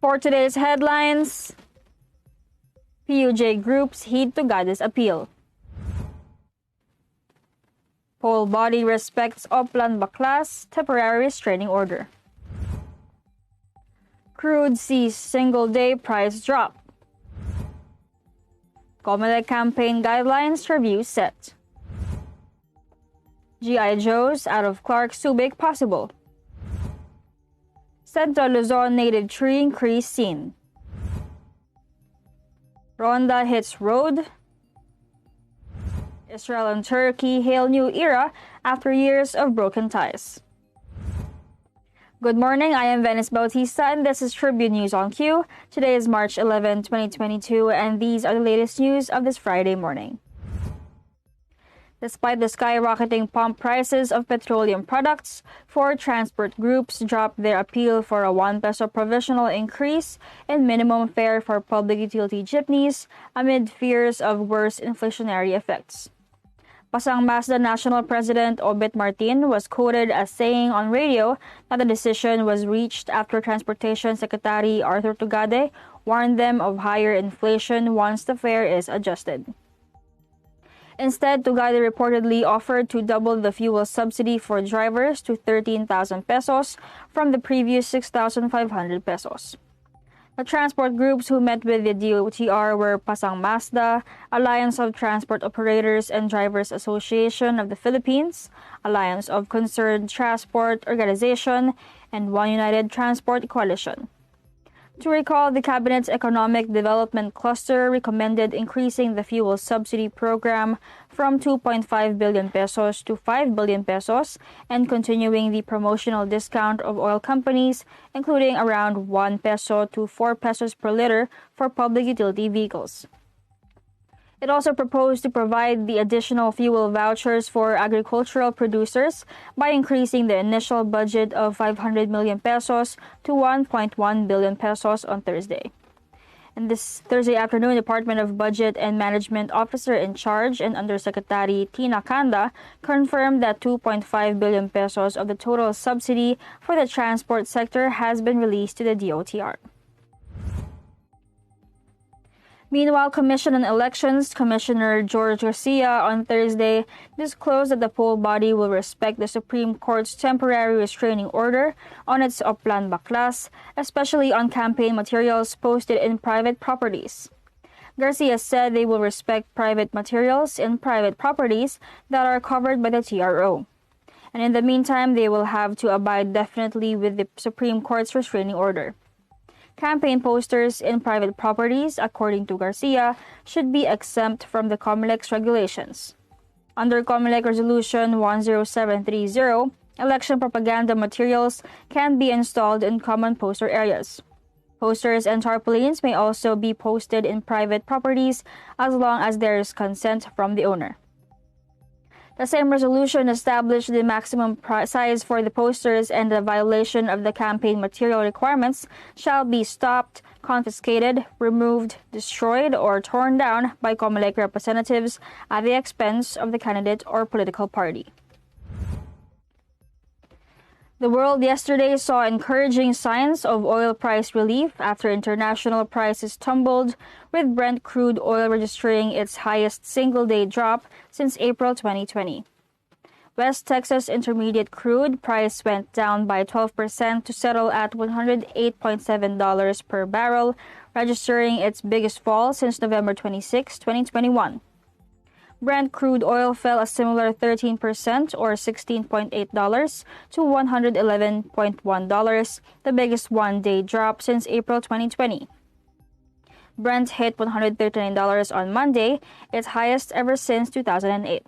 For today's headlines, PUJ groups heed Tugade's appeal. Poll body respects Oplan Baklas temporary restraining order. Crude sees single-day price drop. Comelec campaign guidelines review set. G.I. Joes out of Clark Subic possible. Central Luzon native tree increase seen. Ronda hits road. Israel and Turkey hail new era after years of broken ties. Good morning, I am Venice Bautista and this is Tribune News on Q. Today is March 11, 2022 and these are the latest news of this Friday morning. Despite the skyrocketing pump prices of petroleum products, 4 transport groups dropped their appeal for a 1 peso provisional increase in minimum fare for public utility jeepneys amid fears of worse inflationary effects. Pasang Mazda National President Obet Martin was quoted as saying on radio that the decision was reached after Transportation Secretary Arthur Tugade warned them of higher inflation once the fare is adjusted. Instead, Tugade reportedly offered to double the fuel subsidy for drivers to 13,000 pesos from the previous 6,500 pesos. The transport groups who met with the DOTR were Pasang Mazda, Alliance of Transport Operators and Drivers Association of the Philippines, Alliance of Concerned Transport Organization, and One United Transport Coalition. To recall, the Cabinet's Economic Development Cluster recommended increasing the fuel subsidy program from 2.5 billion pesos to 5 billion pesos and continuing the promotional discount of oil companies, including around 1 peso to 4 pesos per liter for public utility vehicles. It also proposed to provide the additional fuel vouchers for agricultural producers by increasing the initial budget of 500 million pesos to 1.1 billion pesos on Thursday. And this Thursday afternoon, Department of Budget and Management Officer in Charge and Undersecretary Tina Kanda confirmed that 2.5 billion pesos of the total subsidy for the transport sector has been released to the DOTR. Meanwhile, Commission on Elections Commissioner George Garcia on Thursday disclosed that the poll body will respect the Supreme Court's temporary restraining order on its Oplan Baklas, especially on campaign materials posted in private properties. Garcia said they will respect private materials in private properties that are covered by the TRO. And in the meantime, they will have to abide definitely with the Supreme Court's restraining order. Campaign posters in private properties, according to Garcia, should be exempt from the Comelec's regulations. Under Comelec Resolution 10730, election propaganda materials can be installed in common poster areas. Posters and tarpaulins may also be posted in private properties as long as there is consent from the owner. The same resolution established the maximum size for the posters and the violation of the campaign material requirements shall be stopped, confiscated, removed, destroyed, or torn down by Comelec representatives at the expense of the candidate or political party. The world yesterday saw encouraging signs of oil price relief after international prices tumbled, with Brent crude oil registering its highest single-day drop since April 2020. West Texas Intermediate crude price went down by 12% to settle at $108.7 per barrel, registering its biggest fall since November 26, 2021. Brent crude oil fell a similar 13% or $16.8 to $111.1, the biggest one-day drop since April 2020. Brent hit $139 on Monday, its highest ever since 2008.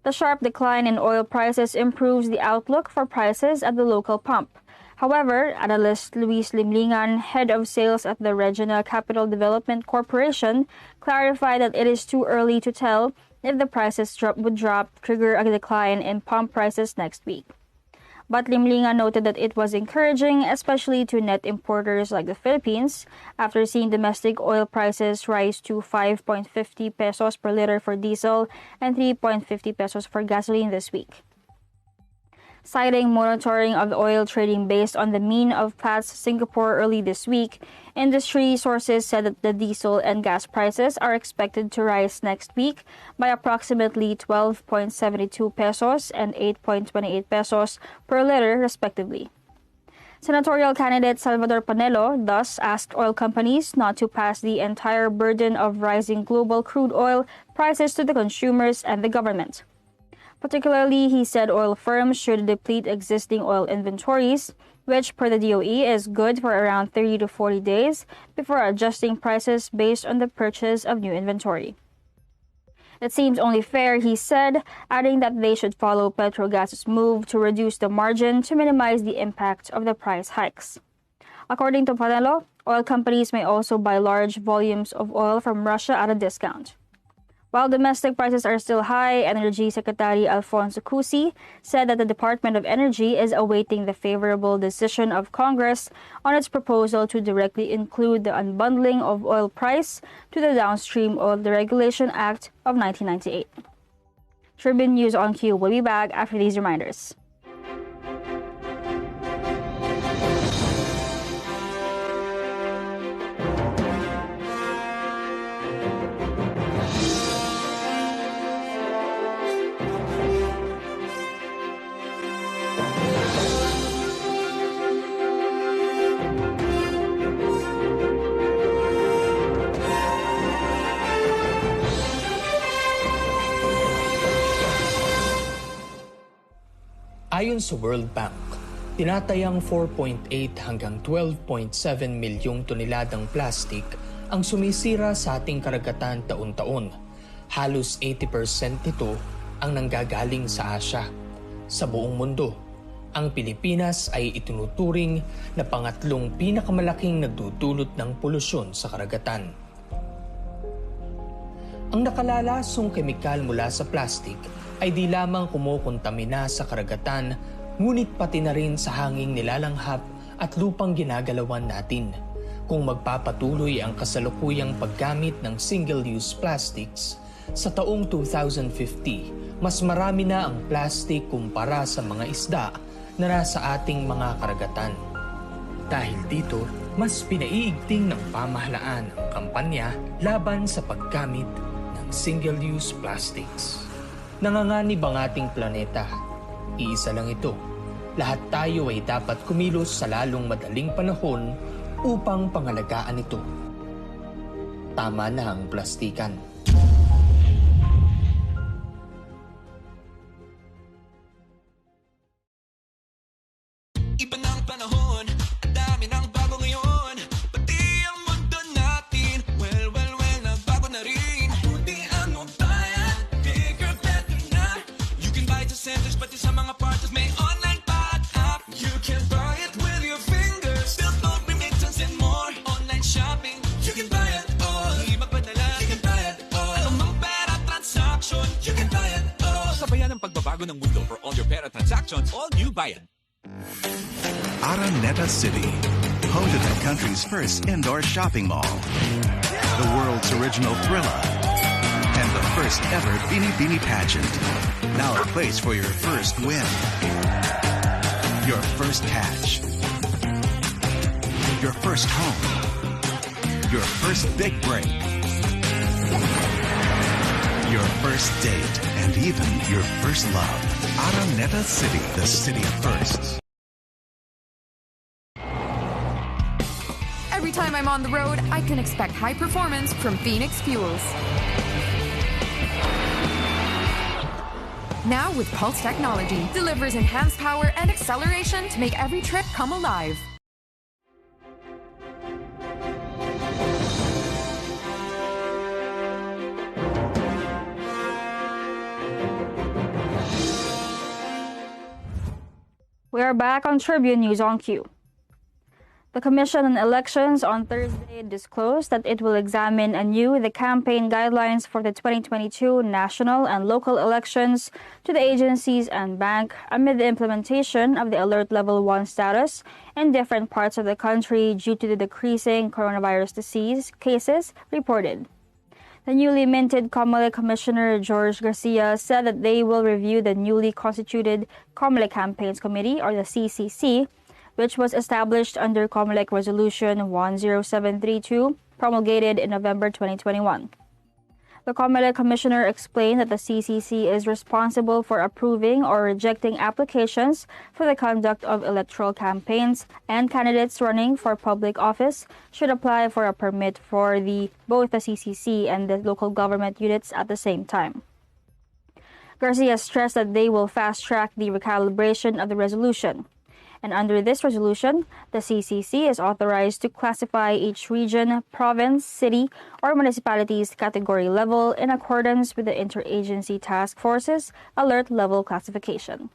The sharp decline in oil prices improves the outlook for prices at the local pump. However, Analyst Luis Limlingan, head of sales at the Regional Capital Development Corporation, clarified that it is too early to tell if the prices would trigger a decline in pump prices next week. But Limlingan noted that it was encouraging, especially to net importers like the Philippines, after seeing domestic oil prices rise to 5.50 pesos per liter for diesel and 3.50 pesos for gasoline this week. Citing monitoring of the oil trading based on the mean of Platts Singapore early this week, industry sources said that the diesel and gas prices are expected to rise next week by approximately 12.72 pesos and 8.28 pesos per liter, respectively. Senatorial candidate Salvador Panelo thus asked oil companies not to pass the entire burden of rising global crude oil prices to the consumers and the government. Particularly, he said oil firms should deplete existing oil inventories, which per the DOE is good for around 30 to 40 days before adjusting prices based on the purchase of new inventory. It seems only fair, he said, adding that they should follow Petrogas's move to reduce the margin to minimize the impact of the price hikes. According to Panelo, oil companies may also buy large volumes of oil from Russia at a discount. While domestic prices are still high, Energy Secretary Alfonso Cusi said that the Department of Energy is awaiting the favorable decision of Congress on its proposal to directly include the unbundling of oil price to the Downstream Oil Deregulation Act of 1998. Tribune News on Q will be back after these reminders. Ayon sa World Bank, tinatayang 4.8 hanggang 12.7 milyong toneladang plastik ang sumisira sa ating karagatan taon-taon. Halos 80% nito ang nanggagaling sa Asya. Sa buong mundo, ang Pilipinas ay itinuturing na pangatlong pinakamalaking nagdudulot ng polusyon sa karagatan. Ang nakalalasong kemikal mula sa plastik ay di lamang kumukontamina sa karagatan, ngunit pati na rin sa hanging nilalanghap at lupang ginagalawan natin. Kung magpapatuloy ang kasalukuyang paggamit ng single-use plastics, sa taong 2050, mas marami na ang plastic kumpara sa mga isda na nasa ating mga karagatan. Dahil dito, mas pinaiigting ng pamahalaan ang kampanya laban sa paggamit ng single-use plastics. Nanganganib ang ating planeta. Iisa lang ito. Lahat tayo ay dapat kumilos sa lalong madaling panahon upang pangalagaan ito. Tama na ang plastikan. Iba ng panahon, ang dami ng bago ngayon. Pati ang mundo natin, well, nagbago na rin. Buti ano bayan, bigger, better na. You can buy sa centers, pati sa mga parties, may online pa at app. You can buy it with your fingers, still don't remittance and more. Online shopping, you can buy it all. Di magpadala, you can buy it all. Anumang pera transaction, you can buy it all. Sabayan ang pagbabago ng mundo for all your pera transactions, all new Bayan. Araneta City, home to the country's first indoor shopping mall, the world's original Thrilla, and the first ever Bini Bini pageant. Now a place for your first win, your first catch, your first home, your first big break, your first date, and even your first love. Araneta City, the city of firsts. Every time I'm on the road, I can expect high performance from Phoenix Fuels. Now with Pulse technology, delivers enhanced power and acceleration to make every trip come alive. We are back on Tribune News on Q. The Commission on Elections on Thursday disclosed that it will examine anew the campaign guidelines for the 2022 national and local elections to the agencies and bank amid the implementation of the Alert Level 1 status in different parts of the country due to the decreasing coronavirus disease cases reported. The newly minted Comelec Commissioner George Garcia said that they will review the newly constituted Comelec Campaigns Committee, or the CCC, which was established under Comelec Resolution 10732, promulgated in November 2021. The Comelec Commissioner explained that the CCC is responsible for approving or rejecting applications for the conduct of electoral campaigns, and candidates running for public office should apply for a permit for both the CCC and the local government units at the same time. Garcia stressed that they will fast-track the recalibration of the resolution. And under this resolution, the CCC is authorized to classify each region, province, city, or municipality's category level in accordance with the Interagency Task Force's alert level classification.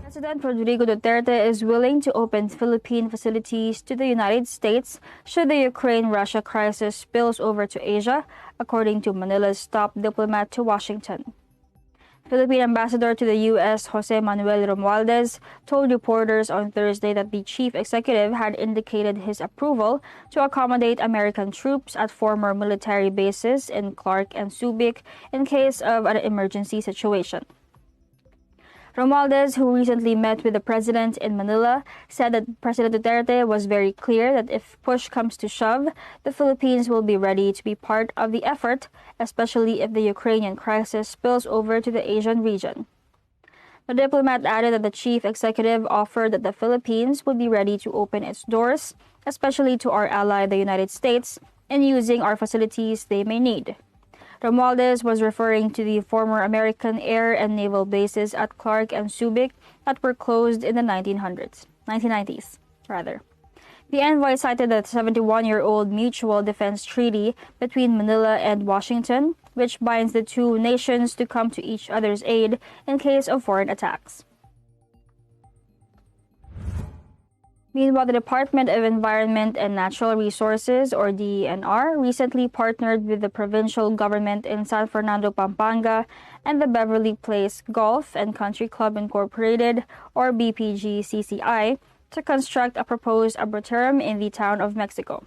President Rodrigo Duterte is willing to open Philippine facilities to the United States should the Ukraine-Russia crisis spills over to Asia, according to Manila's top diplomat to Washington. Philippine Ambassador to the U.S. Jose Manuel Romualdez told reporters on Thursday that the chief executive had indicated his approval to accommodate American troops at former military bases in Clark and Subic in case of an emergency situation. Romualdez, who recently met with the president in Manila, said that President Duterte was very clear that if push comes to shove, the Philippines will be ready to be part of the effort, especially if the Ukrainian crisis spills over to the Asian region. The diplomat added that the chief executive offered that the Philippines would be ready to open its doors, especially to our ally, the United States, in using our facilities they may need. Romualdez was referring to the former American air and naval bases at Clark and Subic that were closed in the 1990s. The envoy cited the 71-year-old Mutual Defense Treaty between Manila and Washington, which binds the two nations to come to each other's aid in case of foreign attacks. Meanwhile, the Department of Environment and Natural Resources, or DENR, recently partnered with the provincial government in San Fernando, Pampanga, and the Beverly Place Golf and Country Club Incorporated, or BPG-CCI, to construct a proposed arboretum in the town of Mexico.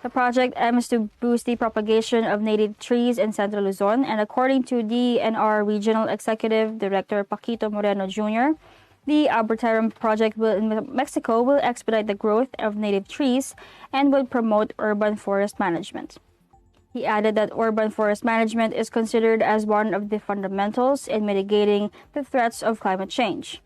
The project aims to boost the propagation of native trees in Central Luzon, and according to DENR Regional Executive Director Paquito Moreno Jr., the Arboretum project in Mexico will expedite the growth of native trees and will promote urban forest management. He added that urban forest management is considered as one of the fundamentals in mitigating the threats of climate change.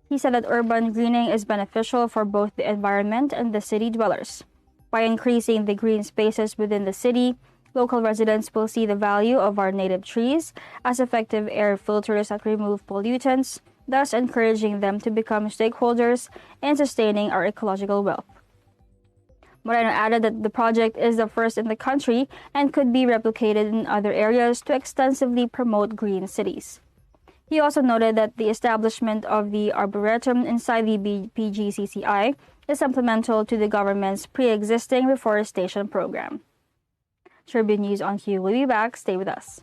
He said that urban greening is beneficial for both the environment and the city dwellers. By increasing the green spaces within the city, local residents will see the value of our native trees as effective air filters that remove pollutants, thus encouraging them to become stakeholders in sustaining our ecological wealth. Moreno added that the project is the first in the country and could be replicated in other areas to extensively promote green cities. He also noted that the establishment of the Arboretum inside the PGCCI is supplemental to the government's pre-existing reforestation program. Tribune News on Cue will be back. Stay with us.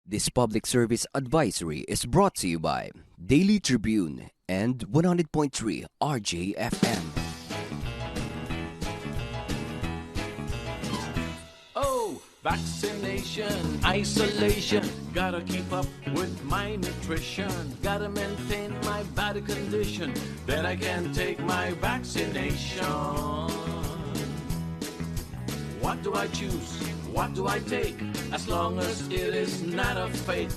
This public service advisory is brought to you by Daily Tribune and 100.3 RJFM. Oh, vaccination, isolation. Gotta keep up with my nutrition. Gotta maintain my body condition. Then I can take my vaccination. What do I choose? What do I take? As long as it is not a fake.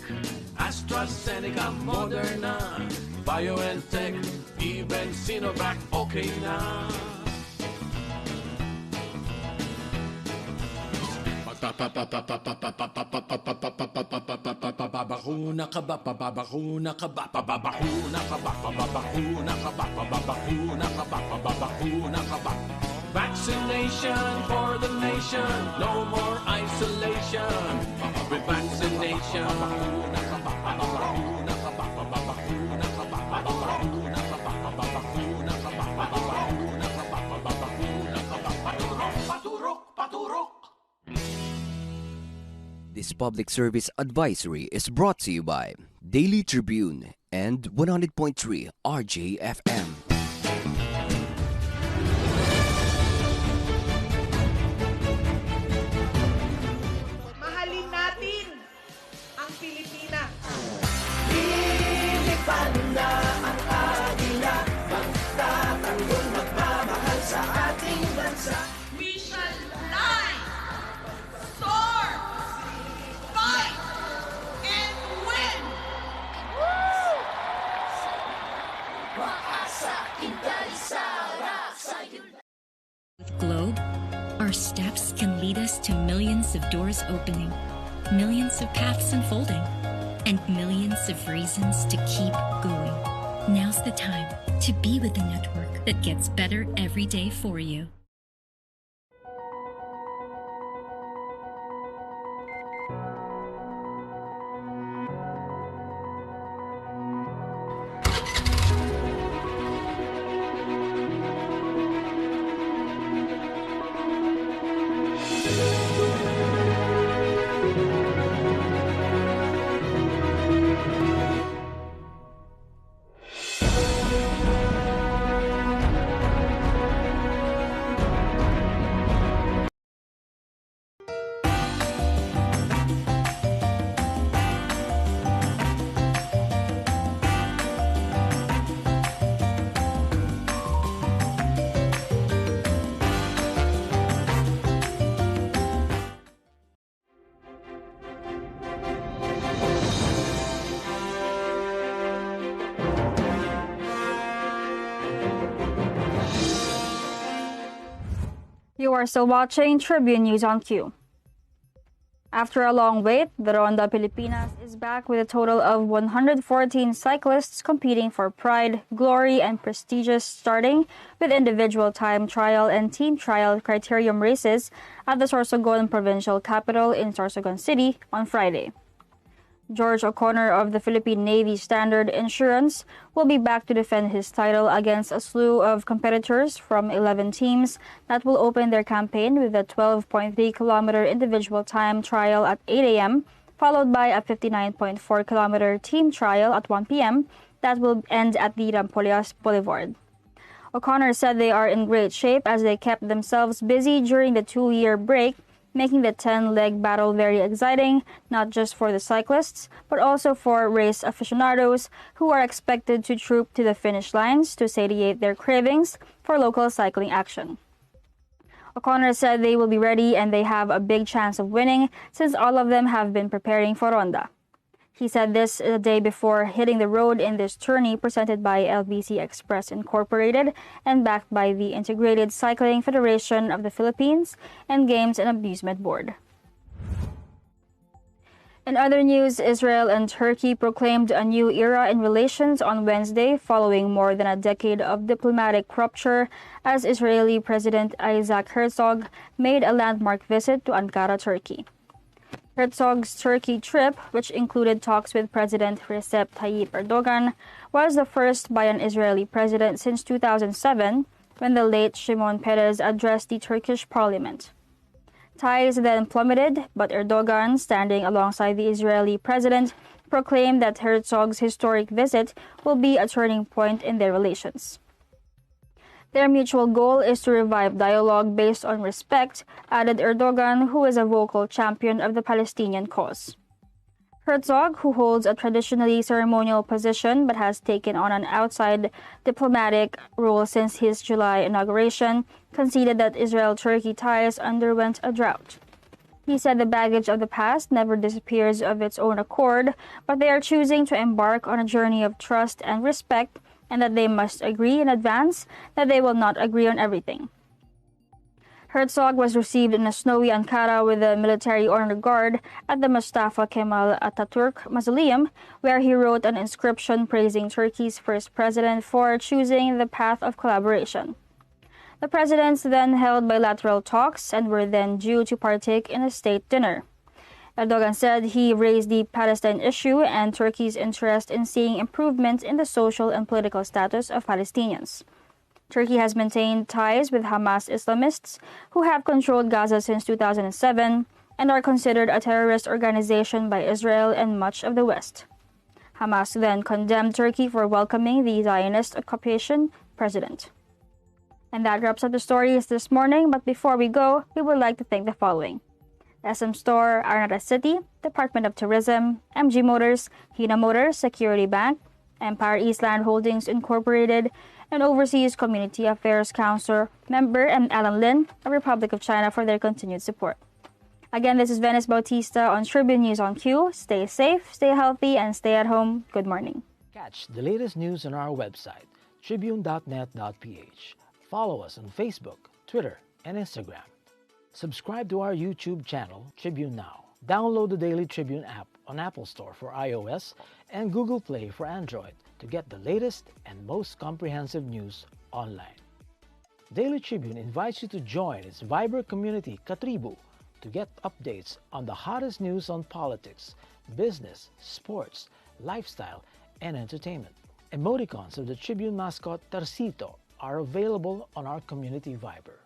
AstraZeneca, Moderna, BioNTech, even Sinovac, okay na. Babakuna ka ba? Babakuna ka ba? Babakuna ka ba? Babakuna ka ba? Babakuna ka ba? Babakuna ka ba? Vaccination for the nation, no more isolation. With vaccination. This public service advisory is brought to you by Daily Tribune and 100.3 RJFM. Mahalin natin ang Pilipinas. Lilipad na ang agila, magtatanggol magmamahal sa ating bansa. We shall fly, soar, fight, and win! Globe, our steps can lead us to millions of doors opening, millions of paths unfolding, and millions of reasons to keep going. Now's the time to be with the network that gets better every day for you. You are still watching Tribune News on Q. After a long wait, the Ronda Pilipinas is back with a total of 114 cyclists competing for pride, glory, and prestigious, starting with individual time trial and team trial criterium races at the Sorsogon provincial capital in Sorsogon City on Friday. George O'Connor of the Philippine Navy Standard Insurance will be back to defend his title against a slew of competitors from 11 teams that will open their campaign with a 12.3-kilometer individual time trial at 8 a.m., followed by a 59.4-kilometer team trial at 1 p.m. that will end at the Rampolias Boulevard. O'Connor said they are in great shape as they kept themselves busy during the 2-year break, making the 10-leg battle very exciting, not just for the cyclists, but also for race aficionados who are expected to troop to the finish lines to satiate their cravings for local cycling action. O'Connor said they will be ready and they have a big chance of winning since all of them have been preparing for Ronda. He said this a day before hitting the road in this tourney presented by LBC Express Incorporated and backed by the Integrated Cycling Federation of the Philippines and Games and Amusement Board. In other news, Israel and Turkey proclaimed a new era in relations on Wednesday following more than a decade of diplomatic rupture as Israeli President Isaac Herzog made a landmark visit to Ankara, Turkey. Herzog's Turkey trip, which included talks with President Recep Tayyip Erdogan, was the first by an Israeli president since 2007, when the late Shimon Peres addressed the Turkish parliament. Ties then plummeted, but Erdogan, standing alongside the Israeli president, proclaimed that Herzog's historic visit will be a turning point in their relations. Their mutual goal is to revive dialogue based on respect, added Erdogan, who is a vocal champion of the Palestinian cause. Herzog, who holds a traditionally ceremonial position but has taken on an outside diplomatic role since his July inauguration, conceded that Israel-Turkey ties underwent a drought. He said the baggage of the past never disappears of its own accord, but they are choosing to embark on a journey of trust and respect, and that they must agree in advance that they will not agree on everything. Herzog was received in a snowy Ankara with a military honor guard at the Mustafa Kemal Atatürk Mausoleum, where he wrote an inscription praising Turkey's first president for choosing the path of collaboration. The presidents then held bilateral talks and were then due to partake in a state dinner. Erdogan said he raised the Palestine issue and Turkey's interest in seeing improvements in the social and political status of Palestinians. Turkey has maintained ties with Hamas Islamists who have controlled Gaza since 2007 and are considered a terrorist organization by Israel and much of the West. Hamas then condemned Turkey for welcoming the Zionist occupation president. And that wraps up the stories this morning, but before we go, we would like to thank the following: SM Store, Arnata City, Department of Tourism, MG Motors, Hina Motors, Security Bank, Empire Eastland Holdings Incorporated, and Overseas Community Affairs Council member and Alan Lin, the Republic of China, for their continued support. Again, this is Venice Bautista on Tribune News on Q. Stay safe, stay healthy, and stay at home. Good morning. Catch the latest news on our website, tribune.net.ph. Follow us on Facebook, Twitter, and Instagram. Subscribe to our YouTube channel, Tribune Now. Download the Daily Tribune app on Apple Store for iOS and Google Play for Android to get the latest and most comprehensive news online. Daily Tribune invites you to join its Viber community, Katribu, to get updates on the hottest news on politics, business, sports, lifestyle, and entertainment. Emoticons of the Tribune mascot Tarsito are available on our community Viber.